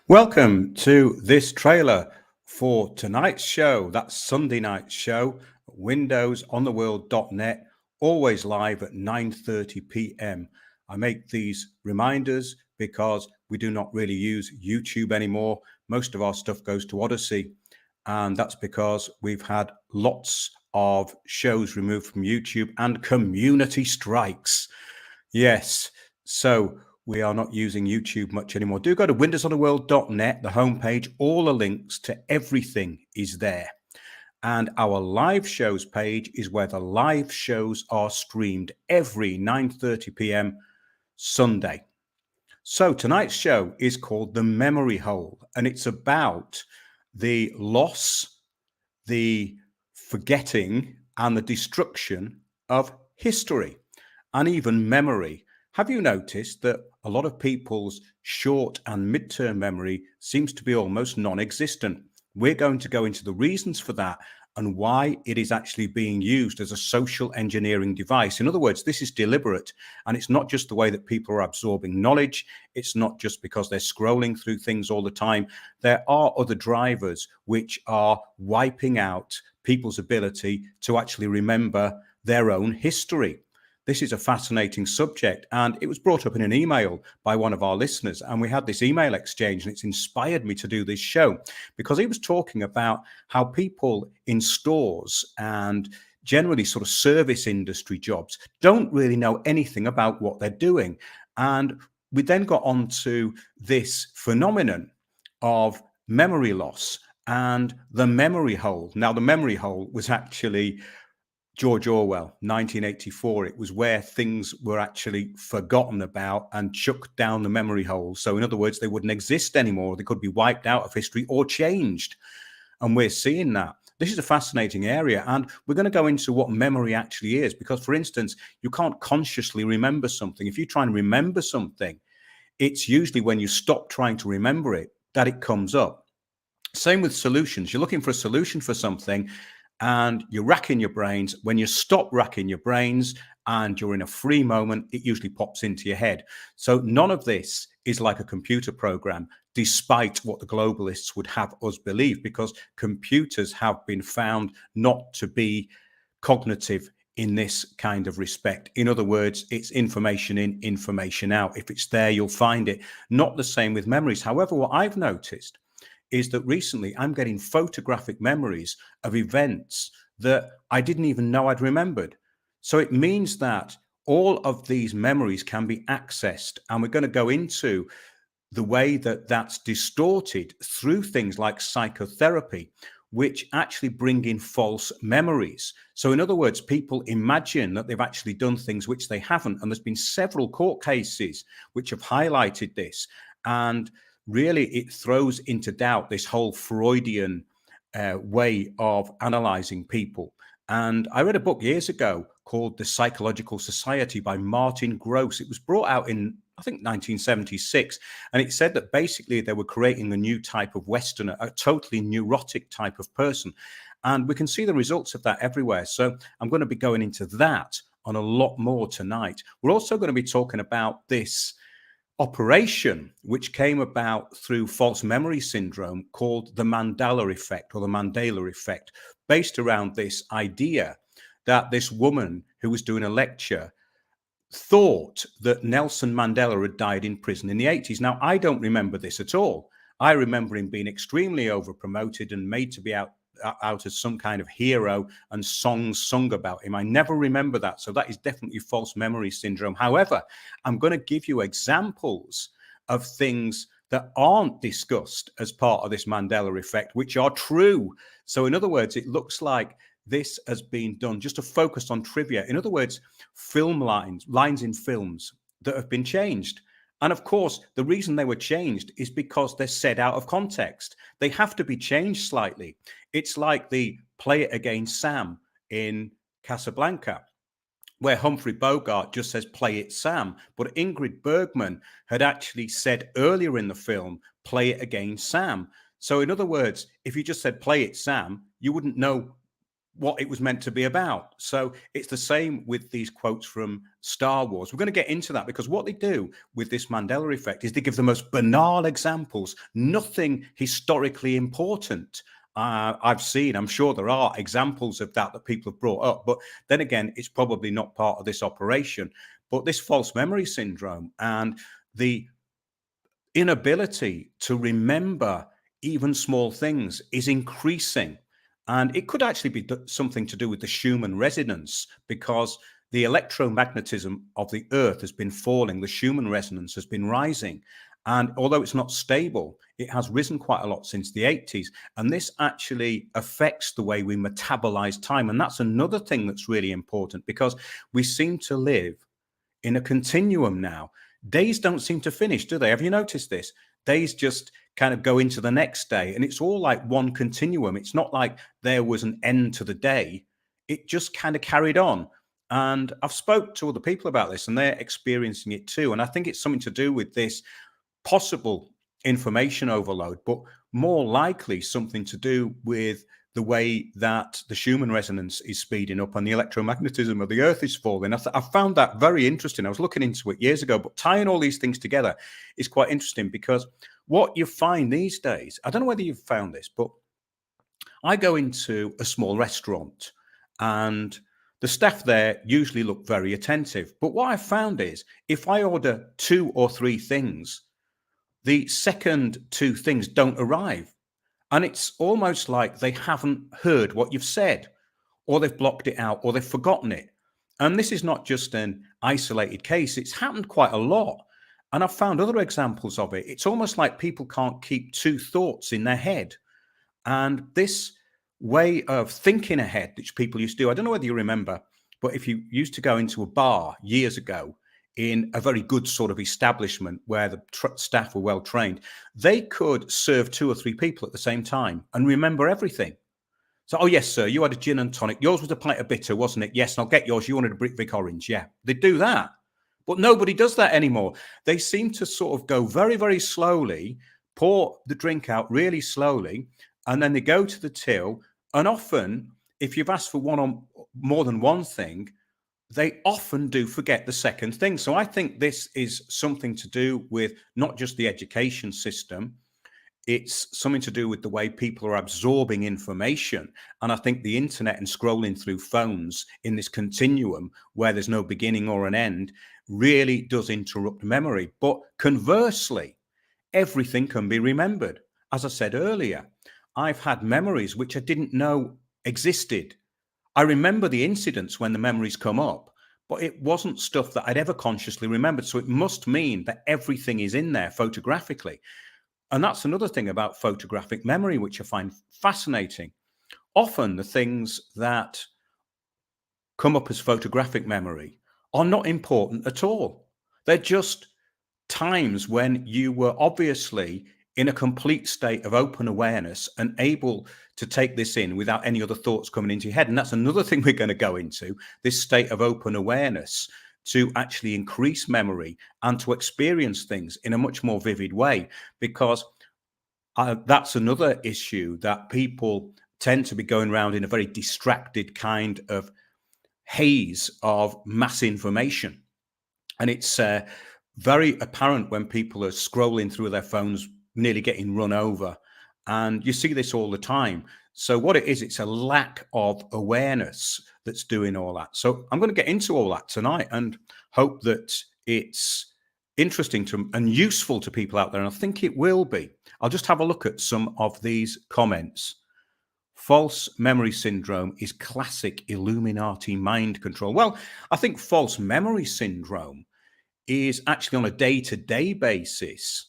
Welcome to this trailer for tonight's show. That's Sunday night show, windowsontheworld.net, always live at 9:30 p.m. I make these reminders because we do not really use YouTube anymore. Most of our stuff goes to Odyssey, and that's because we've had lots of shows removed from YouTube and community strikes. Yes. So we are not using YouTube much anymore. Do go to windowsontheworld.net, the homepage. All the links to everything is there. And our live shows page is where the live shows are streamed every 9:30 p.m. Sunday. So tonight's show is called The Memory Hole, and it's about the loss, the forgetting, and the destruction of history and even memory. Have you noticed that a lot of people's short and midterm memory seems to be almost non existent? We're going to go into the reasons for that and why it is actually being used as a social engineering device. In other words, this is deliberate, and it's not just the way that people are absorbing knowledge. It's not just because they're scrolling through things all the time. There are other drivers which are wiping out people's ability to actually remember their own history. This is a fascinating subject, and it was brought up in an email by one of our listeners, and we had this email exchange, and it's inspired me to do this show because he was talking about how people in stores and generally sort of service industry jobs don't really know anything about what they're doing. And we then got on to this phenomenon of memory loss and the memory hole. Now, the memory hole was actually George Orwell, 1984. It was where things were actually forgotten about and chucked down the memory hole. So, in other words, they wouldn't exist anymore. They could be wiped out of history or changed. And we're seeing that. This is a fascinating area. And we're going to go into what memory actually is. Because, for instance, you can't consciously remember something. If you try and remember something, it's usually when you stop trying to remember it that it comes up. Same with solutions. You're looking for a solution for something and you're racking your brains. When you stop racking your brains and you're in a free moment, it usually pops into your head. So none of this is like a computer program, despite what the globalists would have us believe, because computers have been found not to be cognitive in this kind of respect. In other words, it's information in, information out. If it's there, you'll find it. Not the same with memories. However, what I've noticed is that recently I'm getting photographic memories of events that I didn't even know I'd remembered. So it means that all of these memories can be accessed. And we're going to go into the way that that's distorted through things like psychotherapy, which actually bring in false memories. So, in other words, people imagine that they've actually done things which they haven't. And there's been several court cases which have highlighted this. And really, it throws into doubt this whole Freudian way of analyzing people. And I read a book years ago called The Psychological Society by Martin Gross. It was brought out in, I think, 1976. And it said that basically they were creating a new type of Westerner, a totally neurotic type of person. And we can see the results of that everywhere. So I'm going to be going into that on a lot more tonight. We're also going to be talking about this operation, which came about through false memory syndrome, called the Mandela effect or the Mandela effect, based around this idea that this woman who was doing a lecture thought that Nelson Mandela had died in prison in the 80s. Now, I don't remember this at all. I remember him being extremely over promoted and made to be out as some kind of hero and songs sung about him. I never remember that. So that is definitely false memory syndrome. However, I'm going to give you examples of things that aren't discussed as part of this Mandela effect, which are true. So in other words, it looks like this has been done just to focus on trivia. In other words, film lines in films that have been changed. And of course, the reason they were changed is because they're said out of context. They have to be changed slightly. It's like the play it again, Sam in Casablanca, where Humphrey Bogart just says, play it, Sam. But Ingrid Bergman had actually said earlier in the film, play it again, Sam. So in other words, if you just said, play it, Sam, you wouldn't know what it was meant to be about. So it's the same with these quotes from Star Wars. We're going to get into that because what they do with this Mandela effect is they give the most banal examples, nothing historically important. I've seen, I'm sure there are examples of that people have brought up, but then again, it's probably not part of this operation. But this false memory syndrome and the inability to remember even small things is increasing. And it could actually be something to do with the Schumann resonance because the electromagnetism of the Earth has been falling, the Schumann resonance has been rising. And although it's not stable, it has risen quite a lot since the 80s. And this actually affects the way we metabolize time. And that's another thing that's really important because we seem to live in a continuum now. Days don't seem to finish, do they? Have you noticed this? Days just kind of go into the next day and it's all like one continuum. It's not like there was an end to the day. It just kind of carried on. And I've spoke to other people about this and they're experiencing it too. And I think it's something to do with this possible information overload, but more likely something to do with the way that the Schumann resonance is speeding up and the electromagnetism of the Earth is falling. I found that very interesting. I was looking into it years ago, but tying all these things together is quite interesting because what you find these days, I don't know whether you've found this, but I go into a small restaurant and the staff there usually look very attentive. But what I found is if I order 2 or 3 things, the second 2 things don't arrive. And it's almost like they haven't heard what you've said, or they've blocked it out, or they've forgotten it. And this is not just an isolated case, it's happened quite a lot. And I've found other examples of it. It's almost like people can't keep 2 thoughts in their head. And this way of thinking ahead, which people used to do, I don't know whether you remember, but if you used to go into a bar years ago in a very good sort of establishment where the staff were well trained, they could serve 2 or 3 people at the same time and remember everything. So, oh, yes, sir, you had a gin and tonic. Yours was a pint of bitter, wasn't it? Yes, and I'll get yours. You wanted a Britvic orange. Yeah, they do that. But nobody does that anymore. They seem to sort of go very, very slowly, pour the drink out really slowly, and then they go to the till. And often, if you've asked for one on more than one thing, they often do forget the second thing. So I think this is something to do with not just the education system, it's something to do with the way people are absorbing information. And I think the internet and scrolling through phones in this continuum where there's no beginning or an end really does interrupt memory. But conversely, everything can be remembered. As I said earlier, I've had memories which I didn't know existed. I remember the incidents when the memories come up, but it wasn't stuff that I'd ever consciously remembered. So it must mean that everything is in there photographically. And that's another thing about photographic memory, which I find fascinating. Often the things that come up as photographic memory are not important at all. They're just times when you were obviously in a complete state of open awareness and able to take this in without any other thoughts coming into your head. And that's another thing we're going to go into, this state of open awareness to actually increase memory and to experience things in a much more vivid way, because that's another issue that people tend to be going around in a very distracted kind of haze of mass information. And it's very apparent when people are scrolling through their phones, nearly getting run over. And you see this all the time. So what it is, it's a lack of awareness that's doing all that. So I'm going to get into all that tonight and hope that it's interesting to and useful to people out there. And I think it will be. I'll just have a look at some of these comments. False memory syndrome is classic Illuminati mind control. Well, I think false memory syndrome is actually on a day-to-day basis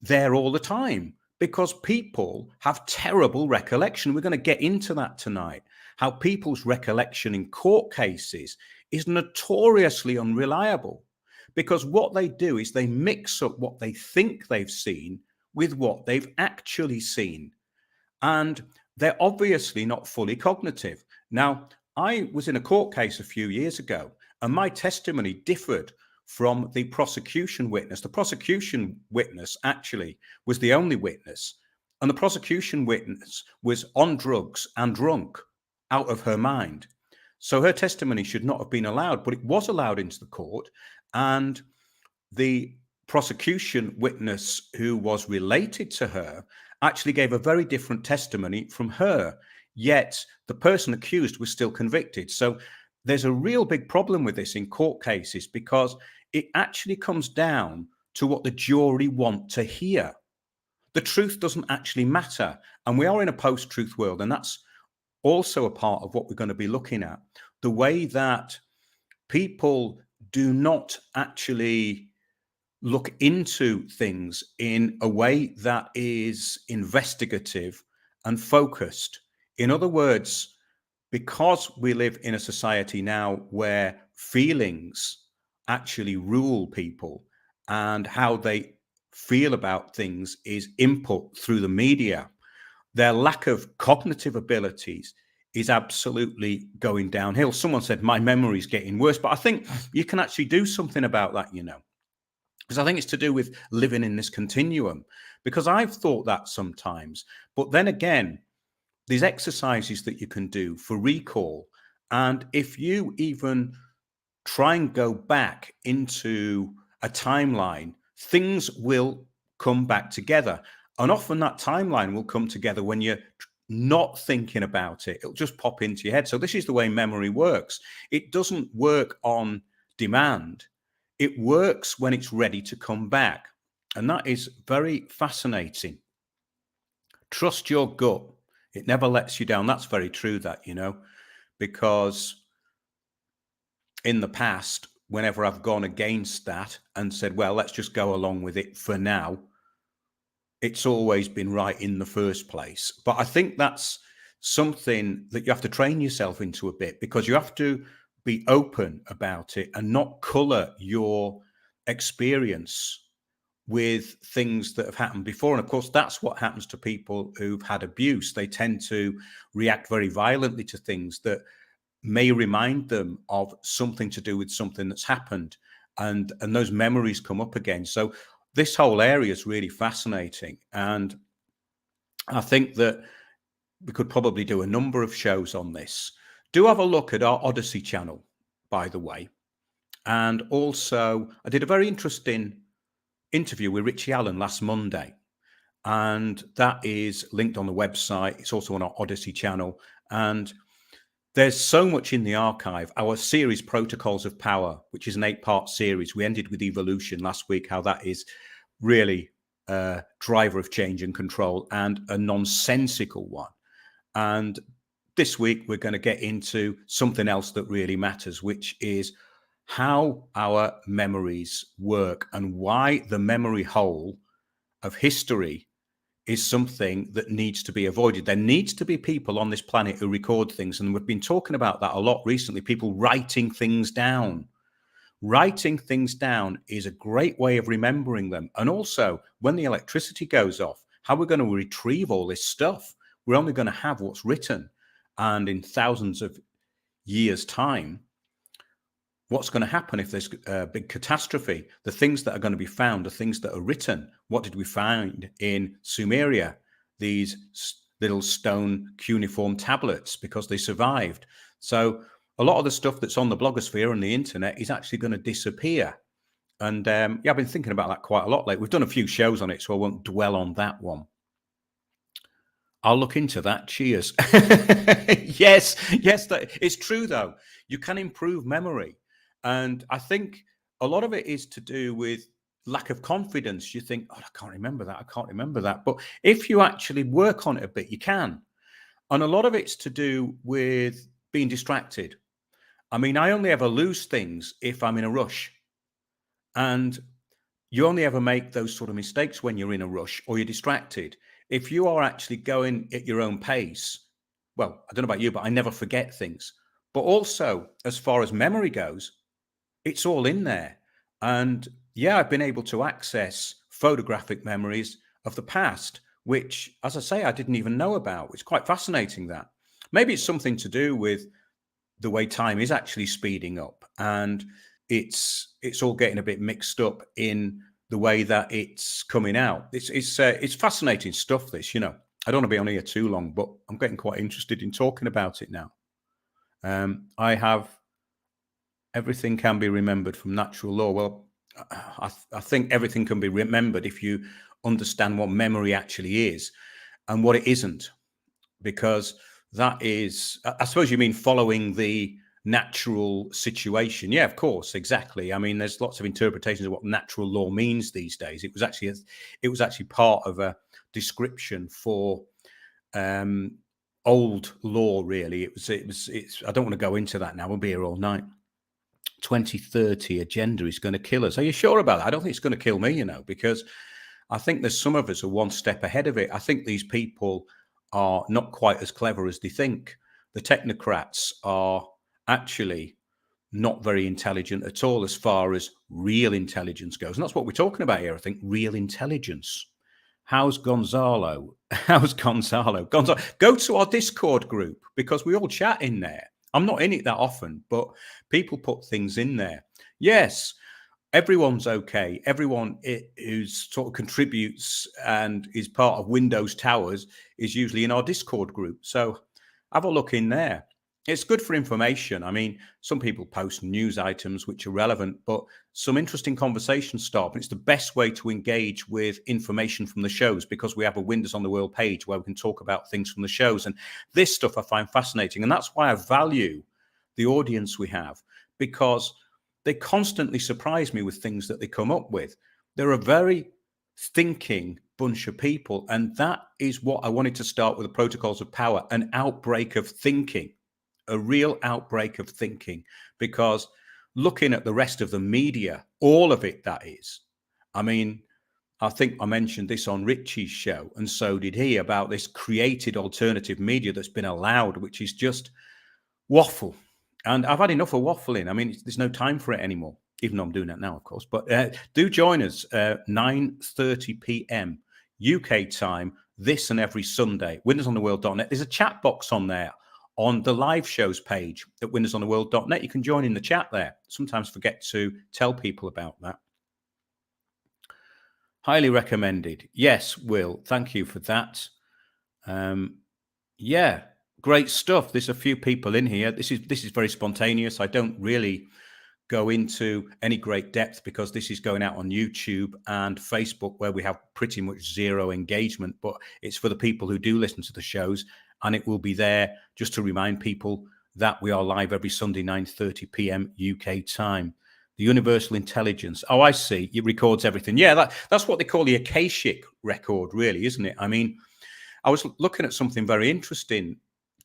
there all the time, because people have terrible recollection. We're going to get into that tonight, how people's recollection in court cases is notoriously unreliable, because what they do is they mix up what they think they've seen with what they've actually seen. And they're obviously not fully cognitive. Now, I was in a court case a few years ago, and my testimony differed from the prosecution witness. The prosecution witness actually was the only witness, and the prosecution witness was on drugs and drunk. out of her mind. So her testimony should not have been allowed, but it was allowed into the court. And the prosecution witness who was related to her actually gave a very different testimony from her, yet the person accused was still convicted. So there's a real big problem with this in court cases, because it actually comes down to what the jury want to hear. The truth doesn't actually matter. And we are in a post-truth world, and that's also a part of what we're going to be looking at. The way that people do not actually look into things in a way that is investigative and focused. In other words, because we live in a society now where feelings actually rule people, and how they feel about things is input through the media, their lack of cognitive abilities is absolutely going downhill. Someone said my memory is getting worse, but I think you can actually do something about that, because I think it's to do with living in this continuum, because I've thought that sometimes. But then again, these exercises that you can do for recall, and if you even try and go back into a timeline, things will come back together. And often that timeline will come together when you're not thinking about it. It'll just pop into your head. So this is the way memory works. It doesn't work on demand. It works when it's ready to come back. And that is very fascinating. Trust your gut. It never lets you down. That's very true, that, because in the past, whenever I've gone against that and said, well, let's just go along with it for now, it's always been right in the first place. But I think that's something that you have to train yourself into a bit, because you have to be open about it and not color your experience with things that have happened before. And of course, that's what happens to people who've had abuse. They tend to react very violently to things that may remind them of something to do with something that's happened, and those memories come up again. So this whole area is really fascinating, and I think that we could probably do a number of shows on this. Do have a look at our Odyssey channel, by the way. And also, I did a very interesting interview with Richie Allen last Monday, and that is linked on the website. It's also on our Odyssey channel, and there's so much in the archive. Our series, Protocols of Power, which is an 8-part series. We ended with evolution last week, how that is really a driver of change and control, and a nonsensical one. And this week, we're going to get into something else that really matters, which is how our memories work, and why the memory hole of history is something that needs to be avoided. There needs to be people on this planet who record things. And we've been talking about that a lot recently, people writing things down. Writing things down is a great way of remembering them. And also, when the electricity goes off, how we're going to retrieve all this stuff. We're only going to have what's written. And in thousands of years' time, what's going to happen if there's a big catastrophe? The things that are going to be found are things that are written. What did we find in Sumeria? These little stone cuneiform tablets, because they survived. So a lot of the stuff that's on the blogosphere and the internet is actually going to disappear. And yeah, I've been thinking about that quite a lot. Like, we've done a few shows on it, so I won't dwell on that one. I'll look into that. Cheers. Yes, it's true, though. You can improve memory. And I think a lot of it is to do with lack of confidence. You think, oh, I can't remember that. But if you actually work on it a bit, you can. And a lot of it's to do with being distracted. I mean, I only ever lose things if I'm in a rush. And you only ever make those sort of mistakes when you're in a rush or you're distracted. If you are actually going at your own pace, well, I don't know about you, but I never forget things. But also, as far as memory goes, it's all in there. And yeah, I've been able to access photographic memories of the past, which, as I say, I didn't even know about. It's quite fascinating that. Maybe it's something to do with the way time is actually speeding up, and it's all getting a bit mixed up in the way that it's coming out. It's fascinating stuff, this, I don't want to be on here too long, but I'm getting quite interested in talking about it now. I have everything can be remembered from natural law. Well, I think everything can be remembered if you understand what memory actually is and what it isn't, because that is, I suppose you mean following the natural situation. Yeah, of course, exactly. I mean, there's lots of interpretations of what natural law means these days. It was actually part of a description for um, old law. Really, it's. I don't want to go into that now. We'll be here all night. 2030 agenda is going to kill us. Are you sure about that? I don't think it's going to kill me, because I think there's some of us are one step ahead of it. I think these people are not quite as clever as they think. The technocrats are actually not very intelligent at all as far as real intelligence goes. And that's what we're talking about here, I think, real intelligence. How's Gonzalo? How's Gonzalo? Gonzalo, go to our Discord group because we all chat in there. I'm not in it that often, but people put things in there. Yes, everyone's okay. Everyone who's sort of contributes and is part of Windows Towers is usually in our Discord group. So have a look in there. It's good for information. I mean, some people post news items which are relevant, but some interesting conversations start. And it's the best way to engage with information from the shows because we have a Windows on the World page where we can talk about things from the shows. And this stuff I find fascinating. And that's why I value the audience we have, because they constantly surprise me with things that they come up with. They're a very thinking bunch of people. And that is what I wanted to start with the Protocols of Power, an outbreak of thinking. A real outbreak of thinking, because looking at the rest of the media, all of it, that is, I mean, I think I mentioned this on Richie's show, and so did he, about this created alternative media that's been allowed, which is just waffle. And I've had enough of waffling. I mean, there's no time for it anymore, even though I'm doing that now, of course. But do join us 9:30 p.m. UK time, this and every Sunday, windowsontheworld.net. There's a chat box on there on the live shows page at windowsontheworld.net. You can join in the chat there. Sometimes forget to tell people about that. Highly recommended. Yes, Will. Thank you for that. Yeah, great stuff. There's a few people in here. This is very spontaneous. I don't really go into any great depth because this is going out on YouTube and Facebook where we have pretty much zero engagement, but it's for the people who do listen to the shows, and it will be there just to remind people that we are live every Sunday, 9:30 p.m. UK time. The Universal Intelligence. Oh, I see. It records everything. Yeah, that's what they call the Akashic record, really, isn't it? I mean, I was looking at something very interesting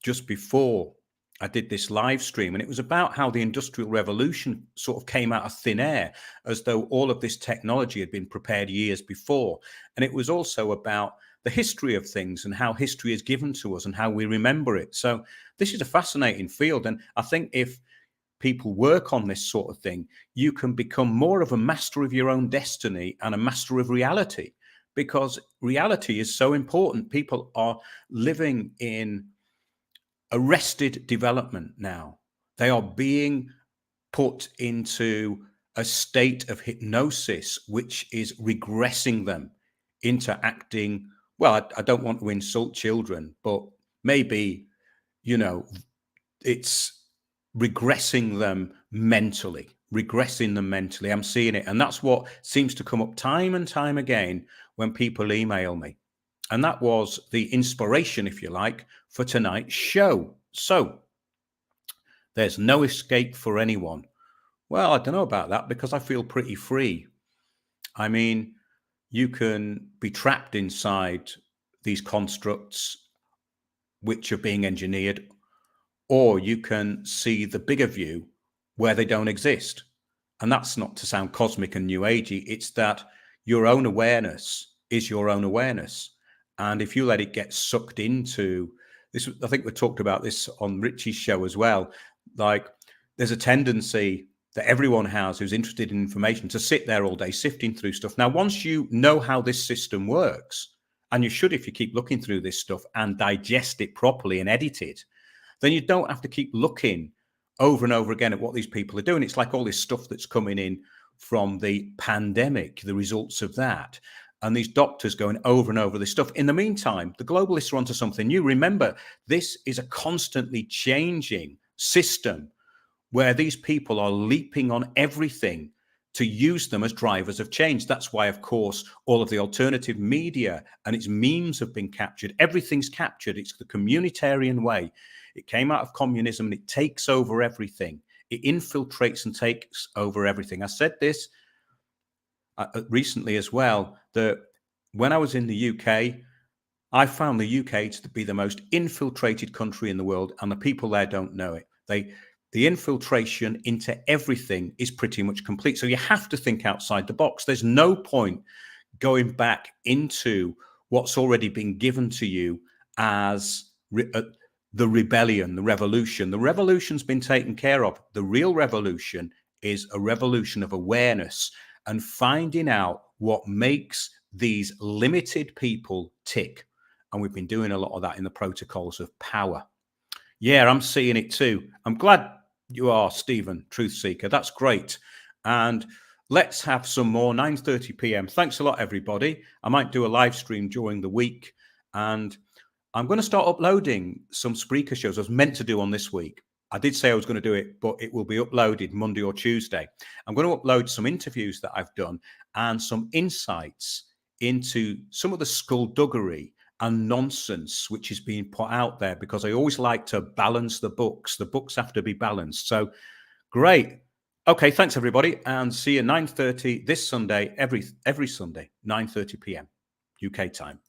just before I did this live stream, and it was about how the Industrial Revolution sort of came out of thin air, as though all of this technology had been prepared years before. And it was also about the history of things and how history is given to us and how we remember it. So this is a fascinating field. And I think if people work on this sort of thing, you can become more of a master of your own destiny and a master of reality, because reality is so important. People are living in arrested development now. They are being put into a state of hypnosis, which is regressing them into acting. Well, I don't want to insult children, but maybe, it's regressing them mentally. I'm seeing it. And that's what seems to come up time and time again when people email me. And that was the inspiration, if you like, for tonight's show. So there's no escape for anyone. Well, I don't know about that because I feel pretty free. I mean, you can be trapped inside these constructs which are being engineered, or you can see the bigger view where they don't exist. And that's not to sound cosmic and new agey. It's that your own awareness is your own awareness. And if you let it get sucked into this, I think we talked about this on Richie's show as well. Like, there's a tendency that everyone has who's interested in information to sit there all day sifting through stuff. Now, once you know how this system works, and you should if you keep looking through this stuff and digest it properly and edit it, then you don't have to keep looking over and over again at what these people are doing. It's like all this stuff that's coming in from the pandemic, the results of that, and these doctors going over and over this stuff. In the meantime, the globalists are onto something new. Remember, this is a constantly changing system where these people are leaping on everything to use them as drivers of change. That's why, of course, all of the alternative media and its memes have been captured. Everything's captured. It's the communitarian way. It came out of communism and it takes over everything. It infiltrates and takes over everything. I said this recently as well, that when I was in the UK, I found the UK to be the most infiltrated country in the world, and the people there don't know it. The infiltration into everything is pretty much complete. So you have to think outside the box. There's no point going back into what's already been given to you as the rebellion, the revolution. The revolution's been taken care of. The real revolution is a revolution of awareness and finding out what makes these limited people tick. And we've been doing a lot of that in the protocols of power. Yeah, I'm seeing it too. I'm glad you are, Stephen, Truth Seeker. That's great. And let's have some more, 9:30 p.m. Thanks a lot, everybody. I might do a live stream during the week. And I'm going to start uploading some Spreaker shows I was meant to do on this week. I did say I was going to do it, but it will be uploaded Monday or Tuesday. I'm going to upload some interviews that I've done and some insights into some of the skullduggery and nonsense which is being put out there, because I always like to balance the books. The books have to be balanced. So great. Okay, thanks everybody, and see you 9:30 this Sunday, every Sunday, 9:30 p.m. UK time.